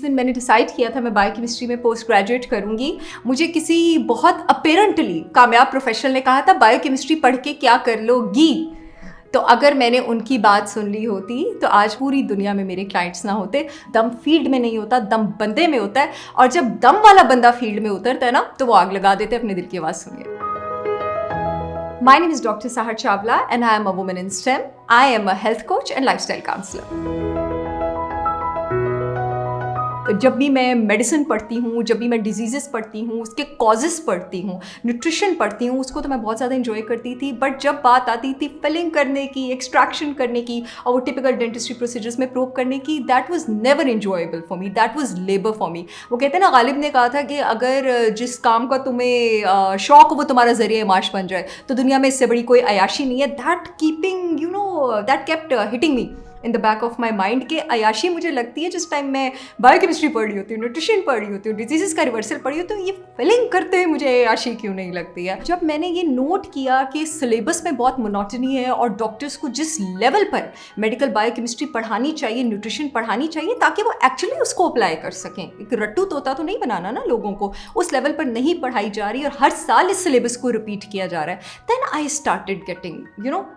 दिन मैंने डिसाइड किया था मैं बायोकेमिस्ट्री में पोस्ट ग्रेजुएट करूँगी, मुझे किसी बहुत अपेरेंटली कामयाब प्रोफेशनल ने कहा था बायोकेमिस्ट्री पढ़ के क्या कर लोगी। तो अगर मैंने उनकी बात सुन ली होती तो आज पूरी दुनिया में मेरे क्लाइंट्स ना होते। दम फील्ड में नहीं होता, दम बंदे में होता है, और जब दम वाला बंदा फील्ड में उतरता है ना तो वो आग लगा देते हैं। अपने दिल की आवाज़ सुनिए। My name is Dr. Sahar Chawla and I am a woman in STEM. I am a health coach and lifestyle counselor. जब भी मैं मेडिसिन पढ़ती हूँ, जब भी मैं डिजीज़ेस पढ़ती हूँ, उसके कॉजेज़ पढ़ती हूँ, न्यूट्रिशन पढ़ती हूँ, उसको तो मैं बहुत ज़्यादा इन्जॉय करती थी। बट जब बात आती थी फिलिंग करने की, एक्सट्रैक्शन करने की और वो टिपिकल डेंटिस्ट्री प्रोसीजर्स में प्रोब करने की, that was never enjoyable for me, that was labour for me. वो कहते हैं ना, गालिब ने कहा था कि अगर जिस काम का तुम्हें शौक हो वो तुम्हारा ज़रिए माश बन जाए तो दुनिया में इससे बड़ी कोई अयाशी नहीं है। That keeping that kept hitting me in the back of my mind के अयाशी मुझे लगती है जिस टाइम मैं बायोकेमिस्ट्री पढ़ रही होती हूँ, न्यूट्रिशन पढ़ रही होती हूँ, डिजीज़ का रिवर्सल पढ़ रही होती हूँ, ये फिलिंग करते हुए मुझे अयाशी क्यों नहीं लगती है। जब मैंने ये नोट किया कि सिलेबस में बहुत मोनोटनी है और डॉक्टर्स को जिस लेवल पर मेडिकल बायोकेमिस्ट्री पढ़ानी चाहिए, न्यूट्रिशन पढ़ानी चाहिए ताकि वो एक्चुअली उसको अप्लाई कर सकें, एक रट्टू तोता तो नहीं बनाना ना लोगों को, उस लेवल पर नहीं पढ़ाई जा रही और हर साल इस सिलेबस को रिपीट किया जा रहा है, then I started getting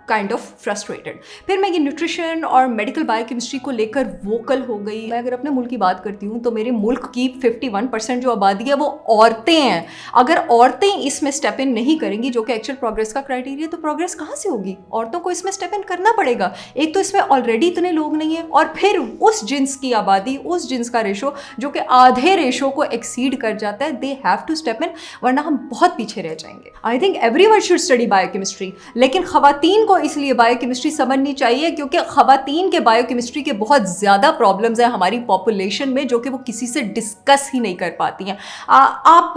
kind of frustrated. फिर मैं ये न्यूट्रिशन और मेडिकल बायोकेमिस्ट्री को लेकर वोकल हो गई। मैं अगर अपने मुल्क की बात करती हूँ तो मेरे मुल्क की 51% जो आबादी है वो औरतें हैं। अगर औरतें इसमें स्टेप इन नहीं करेंगी, जो कि एक्चुअल प्रोग्रेस का क्राइटेरिया, तो प्रोग्रेस कहाँ से होगी? औरतों को इसमें स्टेप इन करना पड़ेगा। एक तो इसमें ऑलरेडी इतने लोग नहीं हैं और फिर उस जिन्स की आबादी, उस जिन्स का रेशो जो कि आधे रेशो को एक्सीड कर जाता है, they have to step in, वरना हम बहुत पीछे रह जाएंगे। I think everyone should study biochemistry, लेकिन खवातीन को इसलिए बायोकेमिस्ट्री समझनी चाहिए क्योंकि खवातीन के बायोकेमिस्ट्री के बहुत ज़्यादा प्रॉब्लम्स हैं हमारी पॉपुलेशन में जो कि वो किसी से डिस्कस ही नहीं कर पाती हैं। आप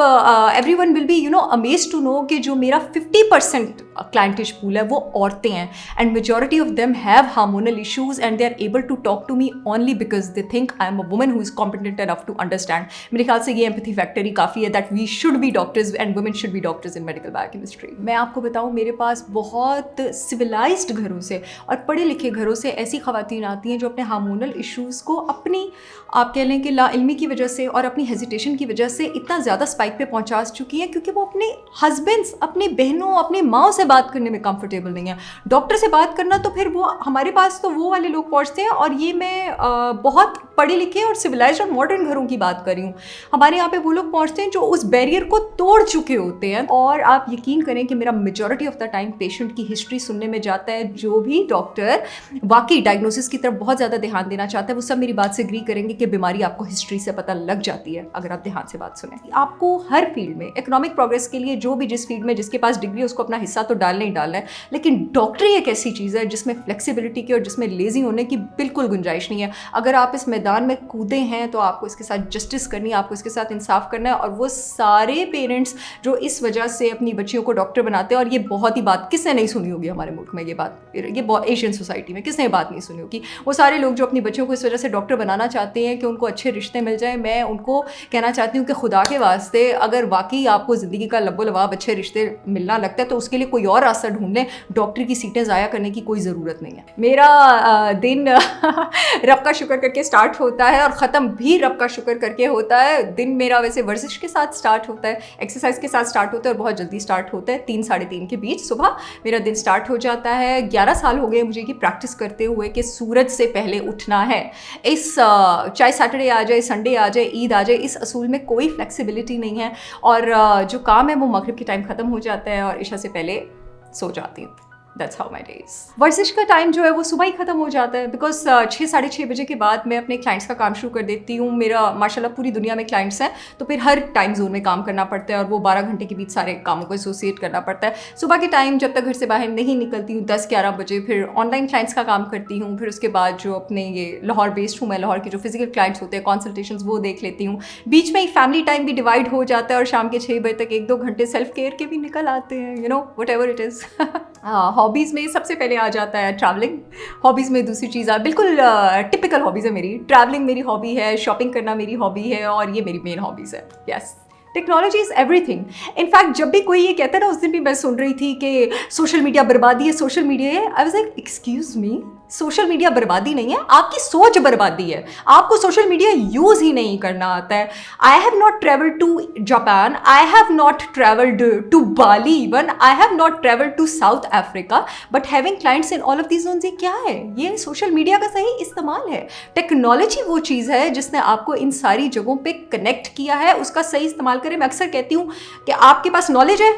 everyone will be amazed to know कि जो मेरा 50% क्लाइंटेज पूल है वो औरतें हैं and majority of them have hormonal issues and they are able to talk to me only because they think I am a woman who is competent enough to understand. मेरे ख्याल से ये empathy factor ही काफ़ी है that we should be doctors and women should be doctors in medical biochemistry. मैं आपको बताऊँ, मेरे पास बहुत सिविलाइज्ड घरों से और पढ़े लिखे घरों से ऐसी खवातीन आती हैं जो अपने हार्मोनल इश्यूज़ को अपनी, आप कह लें कि लाइल्मी की वजह से और अपनी हेजिटेशन की वजह से इतना ज़्यादा स्पाइक पे पहुंचा चुकी हैं क्योंकि वो अपने हस्बैंड्स, अपनी बहनों, अपनी माँ से बात करने में कंफर्टेबल नहीं है। डॉक्टर से बात करना तो फिर वो हमारे पास तो वो वाले लोग पहुंचते हैं, और ये मैं बहुत पढ़े लिखे और सिविलाइज्ड और मॉडर्न घरों की बात कर रही हूँ। हमारे यहाँ पे वो लोग पहुँचते हैं जो उस बैरियर को तोड़ चुके होते हैं। और आप यकीन करें कि मेरा majority of the time patient की हिस्ट्री सुनने में जाता है। जो भी डॉक्टर वाकई डायग्नोसिस की तरफ बहुत ज़्यादा ध्यान देना चाहता है वो सब मेरी बात से एग्री करेंगे कि बीमारी आपको हिस्ट्री से पता लग जाती है अगर आप ध्यान से बात सुने। आपको हर फील्ड में इकोनॉमिक प्रोग्रेस के लिए जो भी जिस फील्ड में जिसके पास डिग्री है उसको अपना हिस्सा तो डालना ही डालना है, लेकिन डॉक्टरी एक ऐसी चीज़ है जिसमें फ्लेक्सिबिलिटी की और जिसमें लेजी होने की बिल्कुल गुंजाइश नहीं है। अगर आप इस मैदान में कूदे हैं तो आपको इसके साथ जस्टिस करनी है, आपको इसके साथ इंसाफ करना है। और वो सारे पेरेंट्स जो इस वजह से अपनी बच्चियों को डॉक्टर बनाते हैं, और ये बहुत ही बात किसने नहीं सुनी होगी हमारे मुल्क में, ये बहुत एशियन सोसाइटी में किसने बात नहीं सुनी होगी, वो सारे लोग जो अपनी बच्चियों को इस वजह से डॉक्टर बनाना चाहते हैं कि उनको अच्छे रिश्ते मिल जाए। मैं उनको कहना चाहती हूँ कि खुदा के वास्ते अगर वाकई आपको ज़िंदगी का लब्बो लवाब अच्छे रिश्ते मिलना लगता है तो उसके लिए कोई और रास्ता ढूंढ लें। डॉक्टर की सीटें ज़ाया करने की कोई ज़रूरत नहीं है। मेरा दिन रब का शुक्र करके स्टार्ट होता है और ख़त्म भी रब का शुक्र करके होता है। दिन मेरा वैसे वर्जिश के साथ स्टार्ट होता है, एक्सरसाइज के साथ स्टार्ट होता है और बहुत जल्दी स्टार्ट होता है। 3 साढ़े 3 के बीच सुबह मेरा दिन स्टार्ट हो जाता है। 11 साल हो गए मुझे कि प्रैक्टिस करते हुए कि सूरज से पहले उठना है। इस चाहे सैटरडे आ जाए, संडे आ जाए, ईद आ जाए, इस असूल में कोई फ्लेक्सिबिलिटी नहीं है। और जो काम है वो मगरिब के टाइम ख़त्म हो जाता है और इशा से पहले सो जाती हूँ। That's how my days. वर्जिश का टाइम जो है वो सुबह ही ख़त्म हो जाता है बिकॉज 6 साढ़े 6 बजे के बाद मैं अपने क्लाइंट्स का काम शुरू कर देती हूँ। मेरा माशाल्लाह पूरी दुनिया में क्लाइंट्स हैं तो फिर हर टाइम जोन में काम करना पड़ता है और वो 12 घंटे के बीच सारे कामों को एसोसिएट करना पड़ता है। सुबह के टाइम जब तक घर से बाहर नहीं निकलती हूँ 10-11 बजे, फिर ऑनलाइन क्लाइंट्स का काम करती हूँ। फिर उसके बाद जो अपने ये लाहौर बेस्ड हूँ मैं, लाहौर के जो फिजिकल क्लाइंट्स होते हैं कंसल्टेशंस वो देख लेती हूँ। बीच में ही फैमिली टाइम भी डिवाइड हो जाता है और शाम के 6 बजे तक 1-2 घंटे सेल्फ केयर के भी निकल आते हैं, what ever it is. Hobbies में सबसे पहले आ जाता है ट्रैवलिंग। हॉबीज़ में दूसरी चीज़ बिल्कुल टिपिकल हॉबीज़ है मेरी। ट्रैवलिंग मेरी हॉबी है, शॉपिंग करना मेरी हॉबी है और ये मेरी मेन हॉबीज़ है। Yes, technology is everything. In fact जब भी कोई ये कहता है ना, उस दिन भी मैं सुन रही थी कि सोशल मीडिया बर्बादी है, सोशल मीडिया है, I was like excuse me, social media बर्बादी नहीं है, आपकी सोच बर्बादी है। आपको सोशल मीडिया यूज़ ही नहीं करना आता है। I have not travelled to Japan, I have not travelled to Bali, even I have not travelled to South Africa, but having clients in all of these zones, ये क्या है? ये social media का सही इस्तेमाल है। टेक्नोलॉजी वो चीज़ है जिसने आपको इन सारी जगहों पे कनेक्ट किया है, उसका सही इस्तेमाल करें। मैं अक्सर कहती हूँ कि आपके पास नॉलेज है,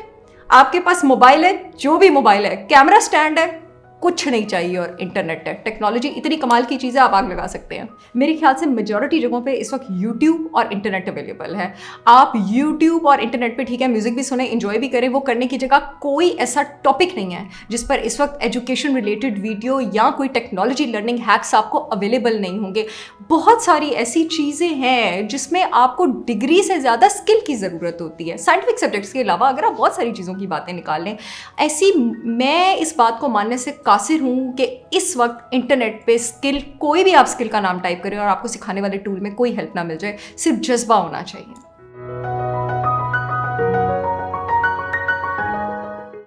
आपके पास मोबाइल है, जो भी मोबाइल है, कैमरा स्टैंड है, कुछ नहीं चाहिए और इंटरनेट है। टेक्नोलॉजी इतनी कमाल की चीज़ है, आप आग लगा सकते हैं। मेरे ख्याल से मेजॉरिटी जगहों पे इस वक्त यूट्यूब और इंटरनेट अवेलेबल है। आप यूट्यूब और इंटरनेट पे ठीक है म्यूज़िक भी सुने, इंजॉय भी करें, वो करने की जगह कोई ऐसा टॉपिक नहीं है जिस पर इस वक्त एजुकेशन रिलेटेड वीडियो या कोई टेक्नोलॉजी लर्निंग हैक्स आपको अवेलेबल नहीं होंगे। बहुत सारी ऐसी चीज़ें हैं जिसमें आपको डिग्री से ज़्यादा स्किल की ज़रूरत होती है। साइंटिफिक सब्जेक्ट्स के अलावा अगर आप बहुत सारी चीज़ों की बातें निकाल लें, ऐसी मैं इस बात को मानने से कासिर हूँ कि इस वक्त इंटरनेट पे स्किल, कोई भी आप स्किल का नाम टाइप करें और आपको सिखाने वाले टूल में कोई हेल्प ना मिल जाए, सिर्फ जज्बा होना चाहिए।